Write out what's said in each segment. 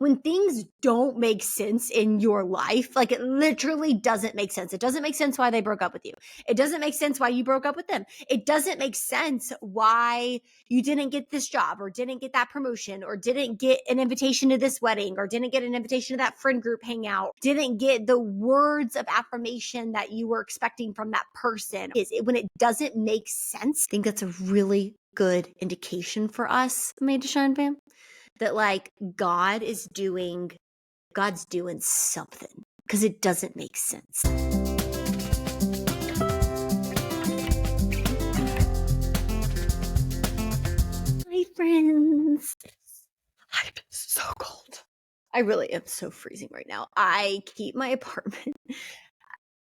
when things don't make sense in your life, like it literally doesn't make sense. It doesn't make sense why they broke up with you. It doesn't make sense why you broke up with them. It doesn't make sense why you didn't get this job or didn't get that promotion or didn't get an invitation to this wedding or didn't get an invitation to that friend group hangout, didn't get the words of affirmation that you were expecting from that person. When it doesn't make sense, I think that's a really good indication for us, Made to Shine fam, that like God's doing something because it doesn't make sense. Hi friends. I'm so cold. I really am so freezing right now. I keep my apartment.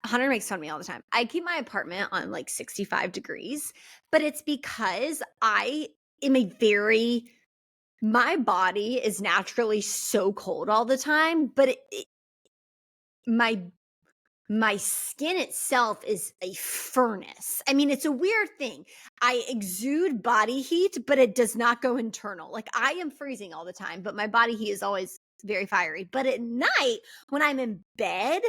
Hunter makes fun of me all the time. I keep my apartment on like 65 degrees, but it's because I am my body is naturally so cold all the time, but my skin itself is a furnace. I mean, it's a weird thing. I exude body heat, but it does not go internal. Like I am freezing all the time, but my body heat is always very fiery. But at night, when I'm in bed,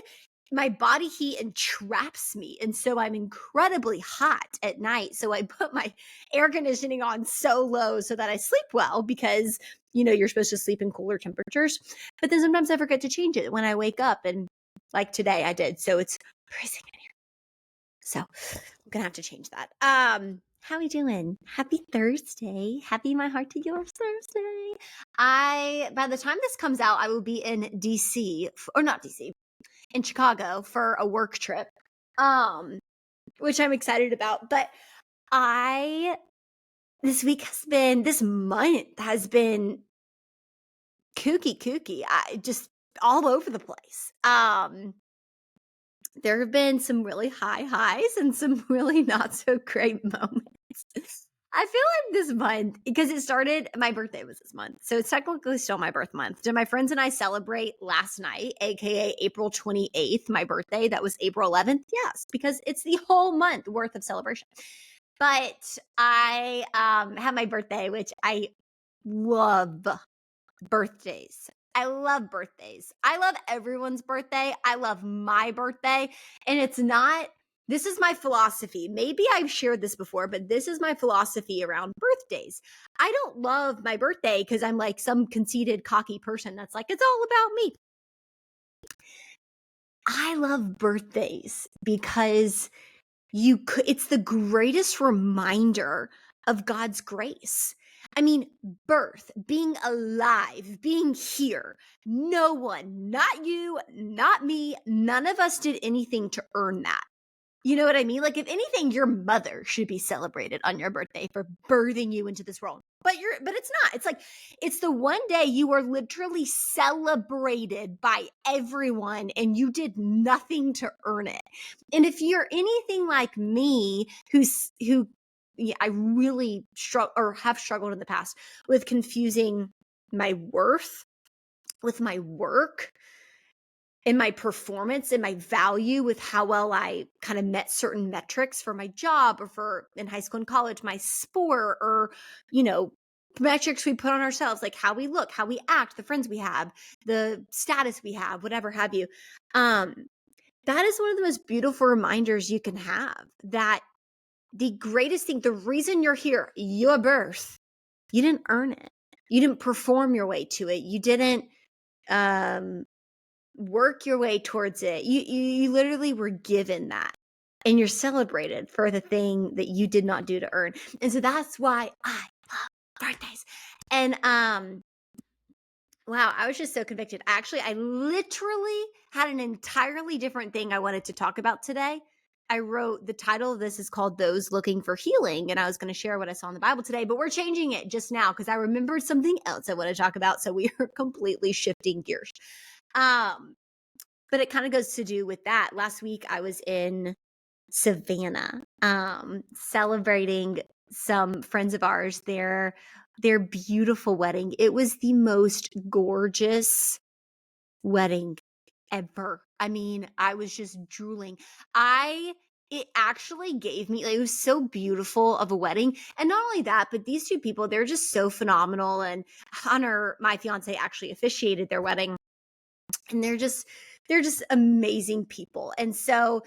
my body heat entraps me. And so I'm incredibly hot at night. So I put my air conditioning on so low so that I sleep well because, you're supposed to sleep in cooler temperatures. But then sometimes I forget to change it when I wake up. And like today I did. So it's freezing in here. So I'm going to have to change that. How we doing? Happy Thursday. Happy My Heart to Yours Thursday. By the time this comes out, I will be in DC, or not DC, in Chicago for a work trip, which I'm excited about. But this month has been kooky. I just all over the place. There have been some really high highs and some really not so great moments. I feel like this month, because my birthday was this month, so it's technically still my birth month. Did my friends and I celebrate last night, aka April 28th, my birthday? That was April 11th? Yes, because it's the whole month worth of celebration. But I had my birthday, which I love birthdays. I love birthdays. I love everyone's birthday. I love my birthday. And this is my philosophy. Maybe I've shared this before, but this is my philosophy around birthdays. I don't love my birthday because I'm like some conceited, cocky person that's like, it's all about me. I love birthdays because it's the greatest reminder of God's grace. I mean, birth, being alive, being here. No one, not you, not me, none of us did anything to earn that. You know what I mean? Like, if anything, your mother should be celebrated on your birthday for birthing you into this world. But it's not. It's like, it's the one day you are literally celebrated by everyone and you did nothing to earn it. And if you're anything like me, I really have struggled in the past with confusing my worth with my work and my performance and my value with how well I kind of met certain metrics for my job or for in high school and college, my sport, or, metrics we put on ourselves, like how we look, how we act, the friends we have, the status we have, whatever have you. That is one of the most beautiful reminders you can have, that the greatest thing, the reason you're here, your birth, you didn't earn it. You didn't perform your way to it. You didn't, work your way towards it. You literally were given that, and you're celebrated for the thing that you did not do to earn. And so that's why I love birthdays. And wow, I was just so convicted. Actually, I literally had an entirely different thing I wanted to talk about today. I wrote, the title of this is called Those Looking for Healing, and I was going to share what I saw in the Bible today, but we're changing it just now because I remembered something else I want to talk about. So we are completely shifting gears. But it kind of goes to do with that. Last week I was in Savannah, celebrating some friends of ours, their beautiful wedding. It was the most gorgeous wedding ever. I mean, I was just drooling. I it actually gave me, like, it was so beautiful of a wedding. And not only that, but these two people, they're just so phenomenal. And Hunter, my fiance, actually officiated their wedding, and they're just amazing people. And so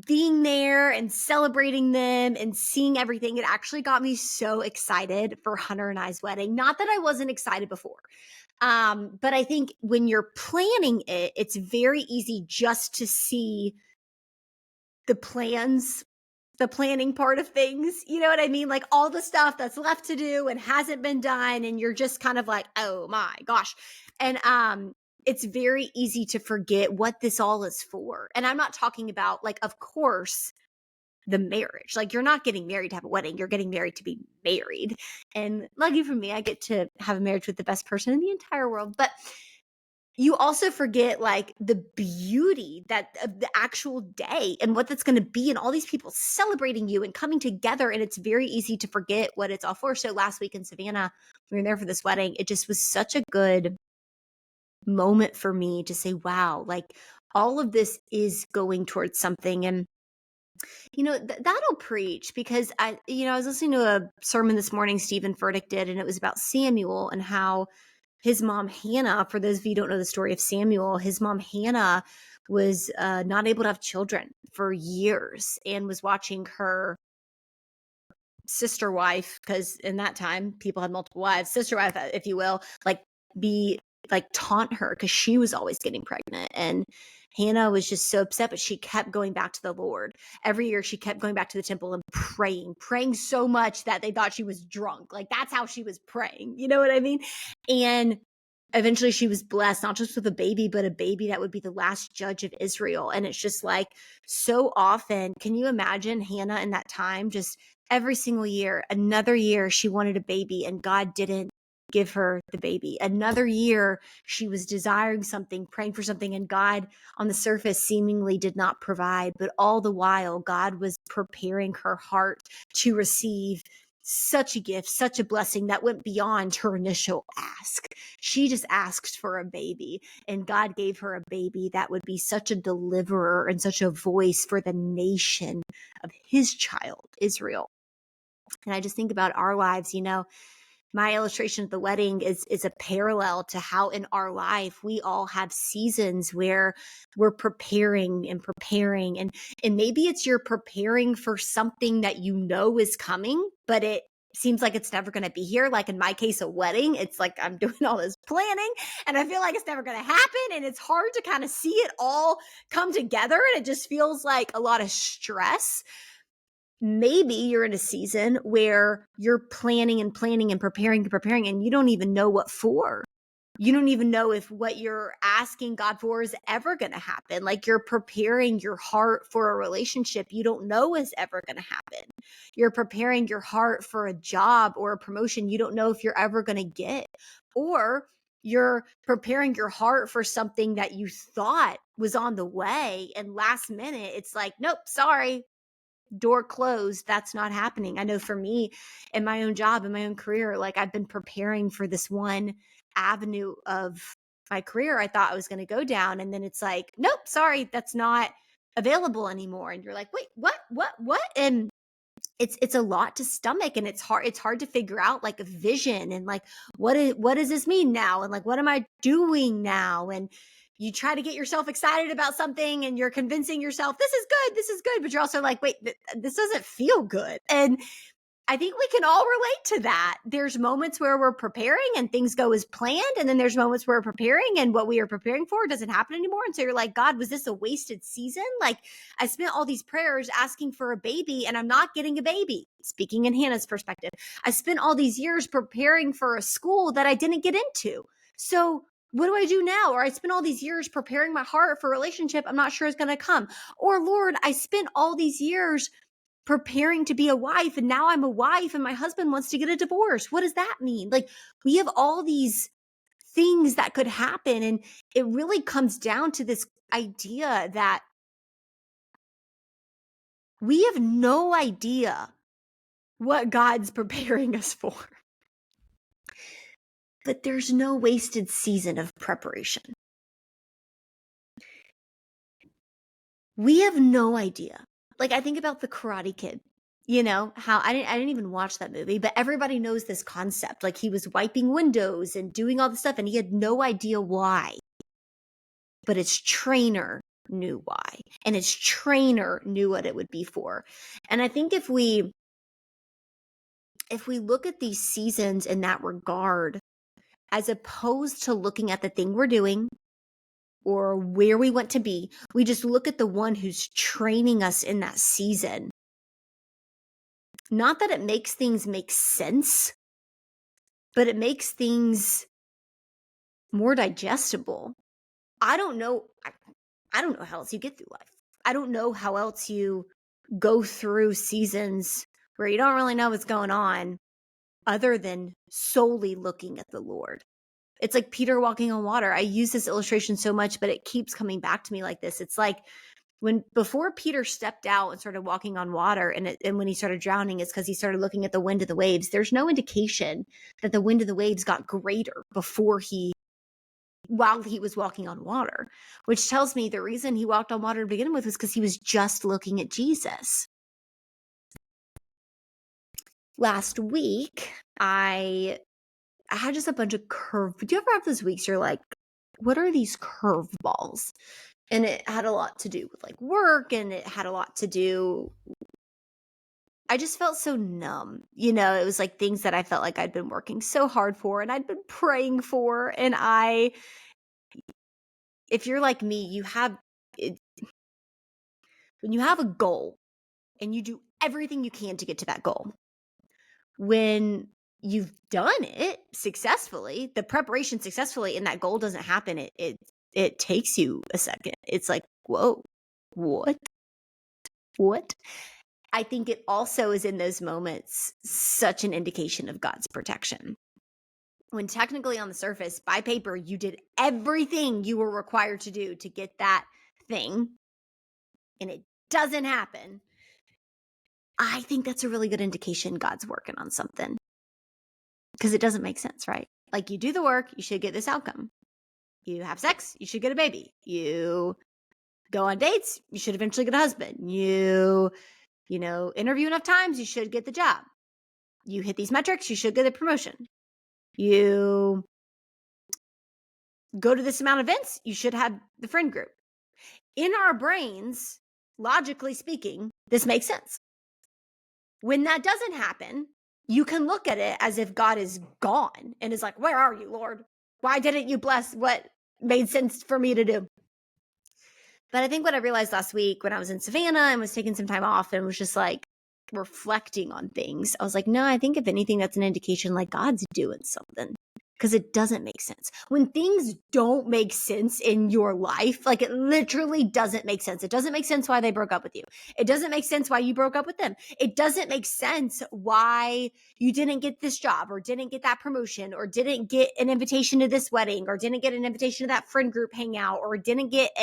being there and celebrating them and seeing everything, it actually got me so excited for Hunter and I's wedding. Not that I wasn't excited before. But I think when you're planning it, it's very easy just to see the plans, the planning part of things. You know what I mean? Like all the stuff that's left to do and hasn't been done. And you're just kind of like, oh my gosh. And it's very easy to forget what this all is for. And I'm not talking about, like, of course, the marriage. Like, you're not getting married to have a wedding. You're getting married to be married. And lucky for me, I get to have a marriage with the best person in the entire world. But you also forget, like, the beauty that of the actual day and what that's going to be, and all these people celebrating you and coming together. And it's very easy to forget what it's all for. So last week in Savannah, we were there for this wedding. It just was such a good moment for me to say, wow, like, all of this is going towards something. And that'll preach, because I was listening to a sermon this morning Stephen Furtick did, and it was about Samuel and how his mom Hannah, for those of you who don't know the story of Samuel, his mom Hannah was not able to have children for years, and was watching her sister wife, because in that time people had multiple wives, sister wife, if you will, like, be like, taunt her because she was always getting pregnant. And Hannah was just so upset, but she kept going back to the Lord. Every year she kept going back to the temple and praying so much that they thought she was drunk. Like, that's how she was praying. You know what I mean? And eventually she was blessed, not just with a baby, but a baby that would be the last judge of Israel. And it's just like, so often, can you imagine Hannah in that time, just every single year, another year she wanted a baby and God didn't give her the baby. Another year she was desiring something, praying for something, and God on the surface seemingly did not provide. But all the while, God was preparing her heart to receive such a gift, such a blessing that went beyond her initial ask. She just asked for a baby, and God gave her a baby that would be such a deliverer and such a voice for the nation of his child, Israel. And I just think about our lives. My illustration of the wedding is a parallel to how in our life we all have seasons where we're preparing and preparing, and maybe it's you're preparing for something that is coming, but it seems like it's never going to be here. Like in my case, a wedding, it's like I'm doing all this planning and I feel like it's never going to happen, and it's hard to kind of see it all come together, and it just feels like a lot of stress. Maybe you're in a season where you're planning and planning and preparing, and you don't even know what for. You don't even know if what you're asking God for is ever going to happen. Like, you're preparing your heart for a relationship you don't know is ever going to happen. You're preparing your heart for a job or a promotion you don't know if you're ever going to get. Or you're preparing your heart for something that you thought was on the way, and last minute it's like, nope, sorry, door closed, that's not happening. I know for me, in my own job, in my own career, like, I've been preparing for this one avenue of my career I thought I was going to go down, and then it's like, nope, sorry, that's not available anymore. And you're like, wait, what? And it's a lot to stomach, and it's hard to figure out, like, a vision, and like, what does this mean now, and like, what am I doing now? And you try to get yourself excited about something, and you're convincing yourself this is good, but you're also like, wait, this doesn't feel good. And I think we can all relate to that. There's moments where we're preparing and things go as planned. And then there's moments where we're preparing and what we are preparing for doesn't happen anymore. And so you're like, God, was this a wasted season? Like, I spent all these prayers asking for a baby and I'm not getting a baby. Speaking in Hannah's perspective, I spent all these years preparing for a school that I didn't get into. So what do I do now? Or I spent all these years preparing my heart for a relationship I'm not sure is going to come. Or Lord, I spent all these years preparing to be a wife, and now I'm a wife and my husband wants to get a divorce. What does that mean? Like, we have all these things that could happen, and it really comes down to this idea that we have no idea what God's preparing us for. But there's no wasted season of preparation. We have no idea like I think about the Karate Kid. You know, how I didn't even watch that movie, but everybody knows this concept. Like he was wiping windows and doing all this stuff and he had no idea why. But his trainer knew why. And his trainer knew what it would be for. And I think if we look at these seasons in that regard, as opposed to looking at the thing we're doing or where we want to be, we just look at the one who's training us in that season. Not that it makes things make sense, but it makes things more digestible. I don't know. I don't know how else you get through life. I don't know how else you go through seasons where you don't really know what's going on other than solely looking at the Lord. It's like Peter walking on water. I use this illustration so much, but it keeps coming back to me like this. It's like before Peter stepped out and started walking on water and when he started drowning, it's because he started looking at the wind and the waves. There's no indication that the wind and the waves got greater while he was walking on water, which tells me the reason he walked on water to begin with was because he was just looking at Jesus. Last week, I had just a bunch of do you ever have those weeks you're like, what are these curveballs? And it had a lot to do with like work, and it had a lot to do. I just felt so numb. You know, it was like things that I felt like I'd been working so hard for and I'd been praying for. And if you're like me, when you have a goal and you do everything you can to get to that goal, when you've done it successfully, the preparation successfully, and that goal doesn't happen, it takes you a second. It's like, whoa, what? I think it also is in those moments such an indication of God's protection. When technically on the surface, by paper, you did everything you were required to do to get that thing, and it doesn't happen, I think that's a really good indication God's working on something. Because it doesn't make sense, right? Like you do the work, you should get this outcome. You have sex, you should get a baby. You go on dates, you should eventually get a husband. You interview enough times, you should get the job. You hit these metrics, you should get a promotion. You go to this amount of events, you should have the friend group. In our brains, logically speaking, this makes sense. When that doesn't happen, you can look at it as if God is gone and is like, where are you, Lord? Why didn't you bless what made sense for me to do? But I think what I realized last week when I was in Savannah and was taking some time off and was just like reflecting on things, I was like, no, I think if anything, that's an indication like God's doing something. Because it doesn't make sense. When things don't make sense in your life, like it literally doesn't make sense. It doesn't make sense why they broke up with you. It doesn't make sense why you broke up with them. It doesn't make sense why you didn't get this job or didn't get that promotion or didn't get an invitation to this wedding or didn't get an invitation to that friend group hangout or didn't get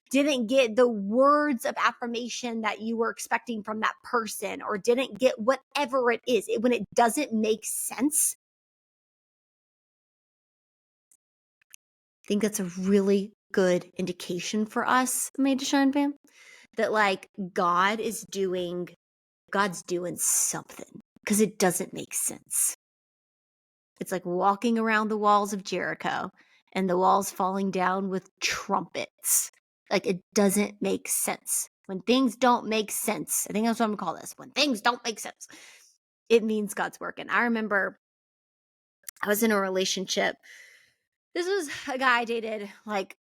the words of affirmation that you were expecting from that person or didn't get whatever it is. When it doesn't make sense, I think that's a really good indication for us, Made to Shine fam, that like God's doing something because it doesn't make sense. It's like walking around the walls of Jericho and the walls falling down with trumpets. Like it doesn't make sense. When things don't make sense, I think that's what I'm gonna call this. When things don't make sense, it means God's working. I remember I was in a relationship. This was a guy I dated like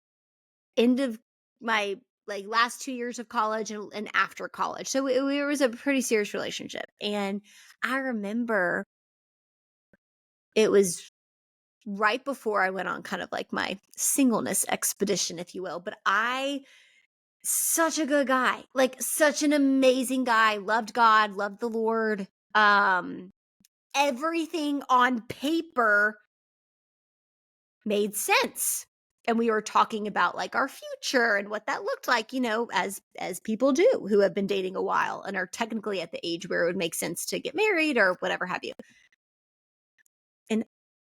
end of my like last 2 years of college and after college. So it was a pretty serious relationship. And I remember it was right before I went on kind of like my singleness expedition, if you will. But such a good guy, like such an amazing guy, loved God, loved the Lord. Everything on paper made sense. And we were talking about like our future and what that looked like, as people do who have been dating a while and are technically at the age where it would make sense to get married or whatever have you. And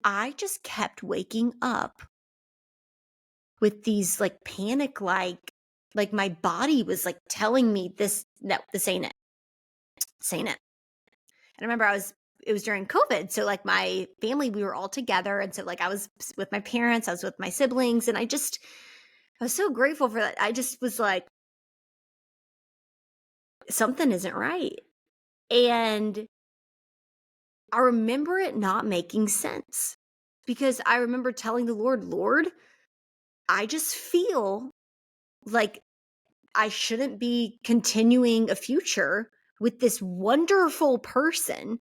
I just kept waking up with these like panic, like Like my body was like telling me this, no, this ain't it. This ain't it. And I remember it was during COVID. So like my family, we were all together. And so like I was with my parents, I was with my siblings, and I was so grateful for that. I just was like, something isn't right. And I remember it not making sense because I remember telling the Lord, I just feel like I shouldn't be continuing a future with this wonderful person,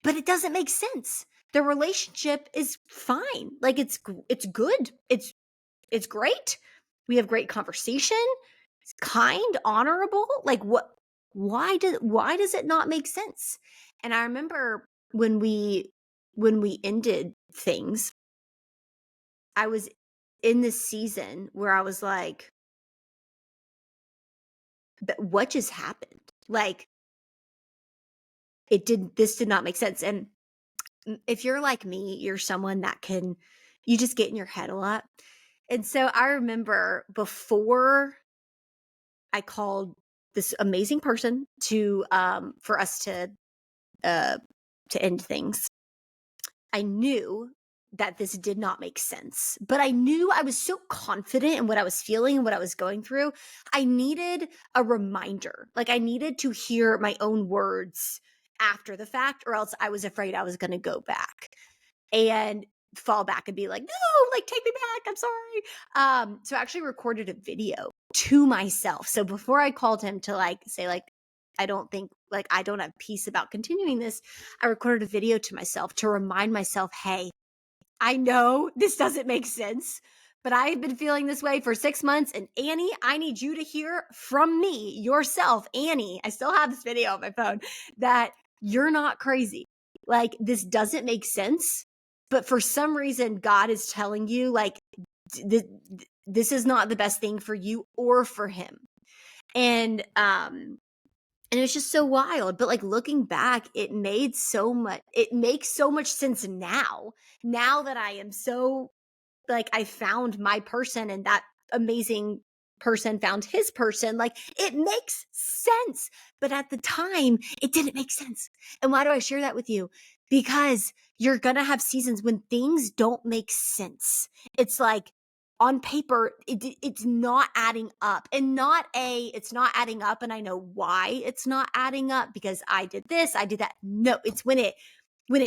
but it doesn't make sense. The relationship is fine. Like it's good. It's great. We have great conversation. It's kind, honorable. Like what why does it not make sense? And I remember when we ended things, I was in this season where I was like, what just happened? Like this did not make sense. And if you're like me, you're someone that you just get in your head a lot. And so I remember before I called this amazing person for us to end things, I knew that this did not make sense, but I knew I was so confident in what I was feeling and what I was going through. I needed a reminder. Like I needed to hear my own words after the fact, or else I was afraid I was going to go back and fall back and be like, no, like take me back. I'm sorry. So I actually recorded a video to myself. So before I called him to like say like, I don't have peace about continuing this, I recorded a video to myself to remind myself, hey, I know this doesn't make sense, but I've been feeling this way for 6 months. And Annie, I need you to hear from me yourself, Annie. I still have this video on my phone, that you're not crazy. Like this doesn't make sense, but for some reason, God is telling you like, this is not the best thing for you or for him. And it's just so wild. But like looking back, it makes so much sense now that I am so like, I found my person and that amazing person found his person. Like it makes sense. But at the time, it didn't make sense. And why do I share that with you? Because you're going to have seasons when things don't make sense. It's like, on paper, it's not adding up, and it's not adding up. And I know why it's not adding up, because I did this, I did that. No, it's when it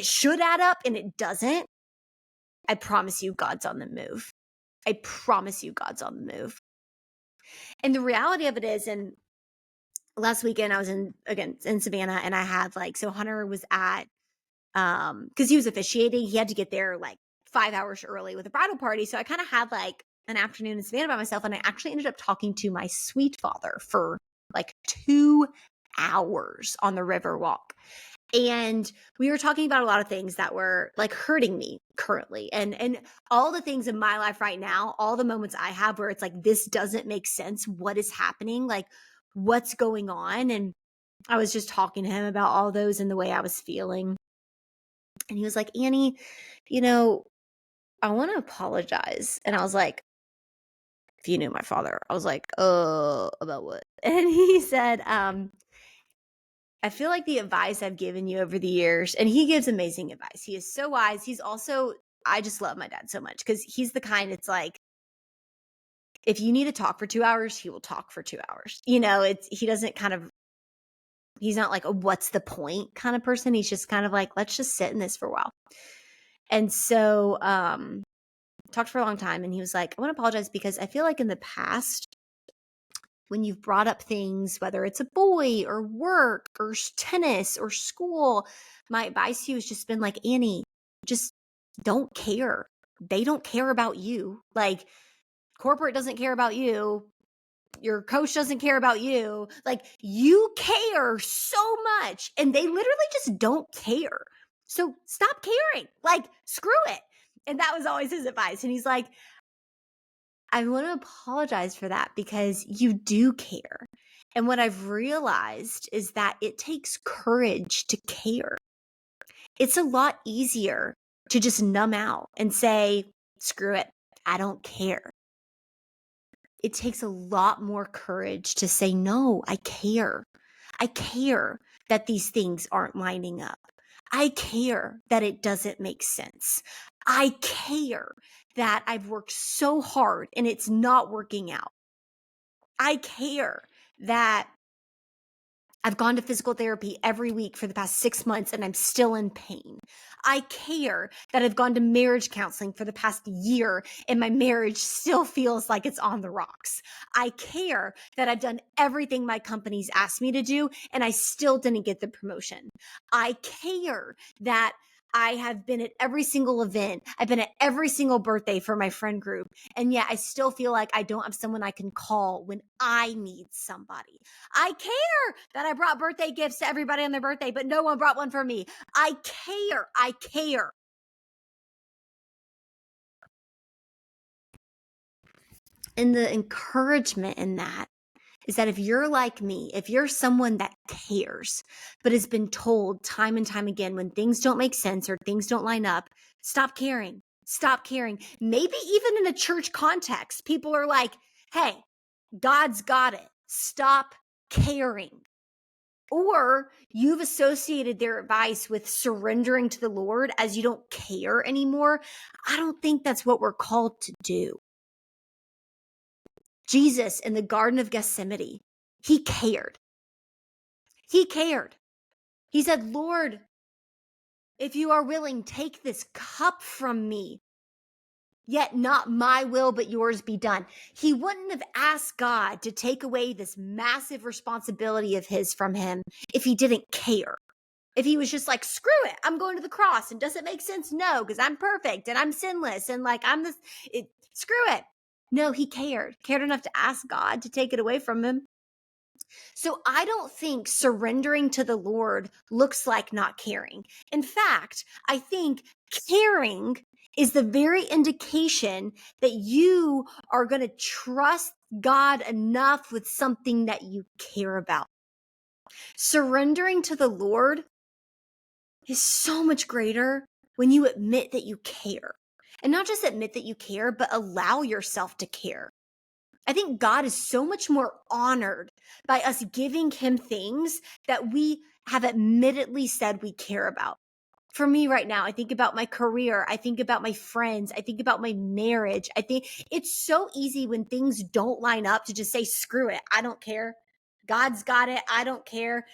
should add up and it doesn't. I promise you God's on the move. I promise you God's on the move. And the reality of it is, and last weekend I was in Savannah, and I had like, so Hunter was at, cause he was officiating, he had to get there like 5 hours early with a bridal party. So I kind of had like an afternoon in Savannah by myself. And I actually ended up talking to my sweet father for like 2 hours on the river walk. And we were talking about a lot of things that were like hurting me currently, and all the things in my life right now, all the moments I have where it's like, this doesn't make sense. What is happening? Like what's going on? And I was just talking to him about all those and the way I was feeling. And he was like, Annie, I want to apologize. And I was like, if you knew my father, I was like, about what? And he said, I feel like the advice I've given you over the years, and he gives amazing advice. He is so wise. I just love my dad so much because he's the kind, it's like, if you need to talk for 2 hours, he will talk for 2 hours. He's not like a what's the point kind of person. He's just kind of like, let's just sit in this for a while. And so, talked for a long time, and he was like, I want to apologize because I feel like in the past, when you've brought up things, whether it's a boy or work or tennis or school, my advice to you has just been like, Annie, just don't care. They don't care about you. Like corporate doesn't care about you. Your coach doesn't care about you. Like you care so much, and they literally just don't care. So stop caring. Like screw it. And that was always his advice. And he's like, I want to apologize for that because you do care. And what I've realized is that it takes courage to care. It's a lot easier to just numb out and say, screw it, I don't care. it takes a lot more courage to say, no, I care. I care that these things aren't lining up. I care that it doesn't make sense. I care that I've worked so hard and it's not working out. I care that I've gone to physical therapy every week for the past 6 months and I'm still in pain. I care that I've gone to marriage counseling for the past year and my marriage still feels like it's on the rocks. I care that I've done everything my company's asked me to do and I still didn't get the promotion. I care that I have been at every single event. I've been at every single birthday for my friend group. And yet I still feel like I don't have someone I can call when I need somebody. I care that I brought birthday gifts to everybody on their birthday, but no one brought one for me. I care. I care. And the encouragement in that is that if you're like me, if you're someone that cares, but has been told time and time again when things don't make sense or things don't line up, stop caring. Stop caring. Maybe even in a church context, people are like, hey, God's got it. Stop caring. Or you've associated their advice with surrendering to the Lord as you don't care anymore. I don't think that's what we're called to do. Jesus in the Garden of Gethsemane, he cared. He cared. He said, Lord, if you are willing, take this cup from me. Yet not my will, but yours be done. He wouldn't have asked God to take away this massive responsibility of his from him if he didn't care. If he was just like, screw it, I'm going to the cross. And does it make sense? No, because I'm perfect and I'm sinless. And like, screw it. No, he cared enough to ask God to take it away from him. So I don't think surrendering to the Lord looks like not caring. In fact, I think caring is the very indication that you are going to trust God enough with something that you care about. Surrendering to the Lord is so much greater when you admit that you care. And not just admit that you care, but allow yourself to care. I think God is so much more honored by us giving him things that we have admittedly said we care about. For me right now, I think about my career. I think about my friends. I think about my marriage. I think it's so easy when things don't line up to just say, screw it. I don't care. God's got it. I don't care.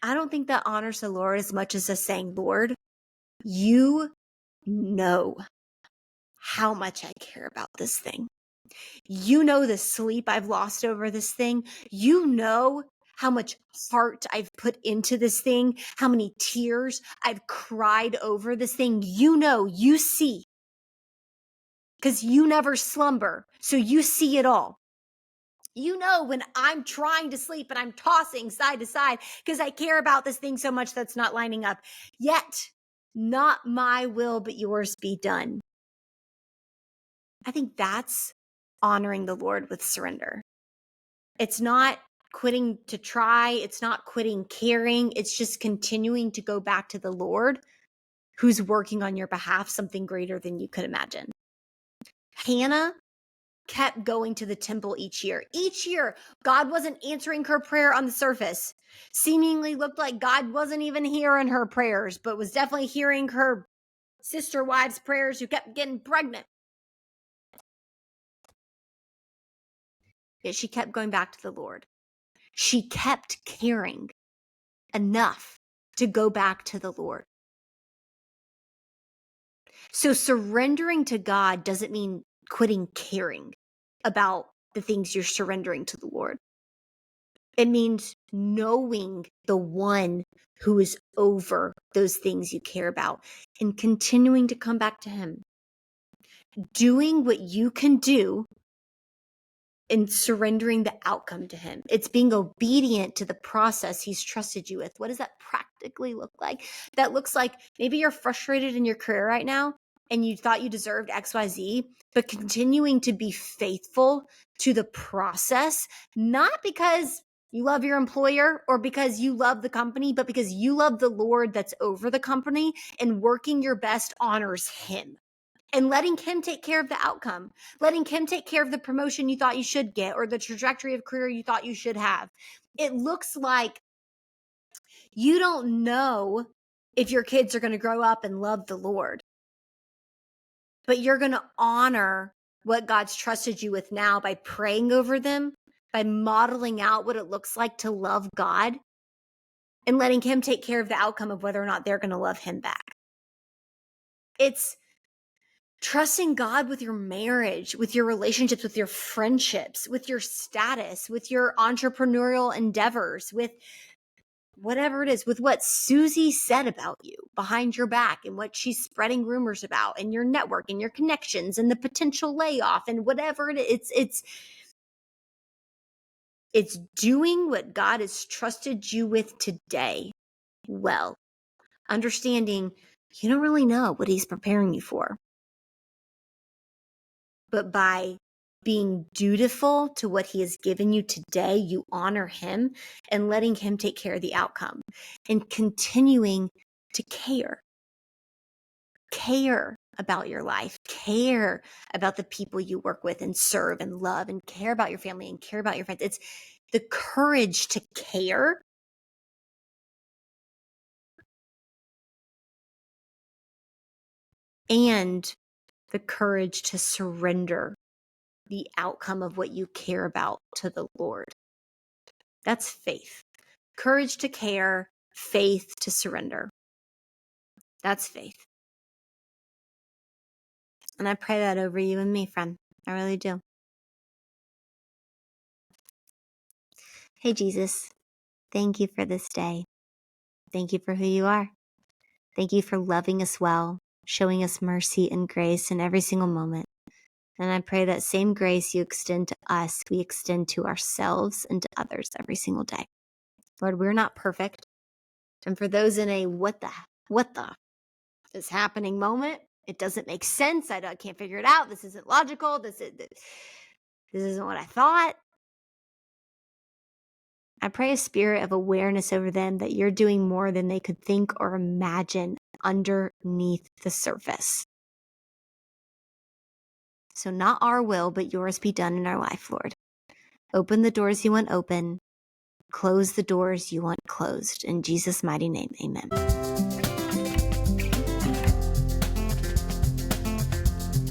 I don't think that honors the Lord as much as us saying, Lord, you know how much I care about this thing. You know the sleep I've lost over this thing. You know how much heart I've put into this thing, how many tears I've cried over this thing. You know, you see, because you never slumber. So you see it all. You know when I'm trying to sleep and I'm tossing side to side because I care about this thing so much that's not lining up. Yet, not my will, but yours be done. I think that's honoring the Lord with surrender. It's not quitting to try. It's not quitting caring. It's just continuing to go back to the Lord who's working on your behalf, something greater than you could imagine. Hannah kept going to the temple each year. Each year, God wasn't answering her prayer on the surface. Seemingly looked like God wasn't even hearing her prayers, but was definitely hearing her sister wives' prayers who kept getting pregnant. Yet she kept going back to the Lord. She kept caring enough to go back to the Lord. So surrendering to God doesn't mean quitting caring about the things you're surrendering to the Lord. It means knowing the one who is over those things you care about and continuing to come back to him. Doing what you can do and surrendering the outcome to him. It's being obedient to the process he's trusted you with. What does that practically look like? That looks like maybe you're frustrated in your career right now and you thought you deserved XYZ, but continuing to be faithful to the process, not because you love your employer or because you love the company, but because you love the Lord that's over the company, and working your best honors him. and letting him take care of the outcome, letting him take care of the promotion you thought you should get or the trajectory of career you thought you should have. It looks like you don't know if your kids are going to grow up and love the Lord, but you're going to honor what God's trusted you with now by praying over them, by modeling out what it looks like to love God, and letting him take care of the outcome of whether or not they're going to love him back. It's trusting God with your marriage, with your relationships, with your friendships, with your status, with your entrepreneurial endeavors, with whatever it is, with what Susie said about you behind your back and what she's spreading rumors about and your network and your connections and the potential layoff and whatever it is. It's doing what God has trusted you with today well, understanding you don't really know what he's preparing you for. But by being dutiful to what he has given you today, you honor him and letting him take care of the outcome and continuing to care about your life, care about the people you work with and serve and love, and care about your family and care about your friends. It's the courage to care and the courage to surrender the outcome of what you care about to the Lord. That's faith. Courage to care, faith to surrender. That's faith. And I pray that over you and me, friend. I really do. Hey, Jesus, thank you for this day. Thank you for who you are. Thank you for loving us well, showing us mercy and grace in every single moment. And I pray that same grace you extend to us, we extend to ourselves and to others every single day. Lord, we're not perfect. And for those in a what the is happening moment, it doesn't make sense. I can't figure it out. This isn't logical. This isn't what I thought. I pray a spirit of awareness over them that you're doing more than they could think or imagine underneath the surface. So not our will, but yours be done in our life, Lord. Open the doors you want open. Close the doors you want closed. In Jesus' mighty name, amen.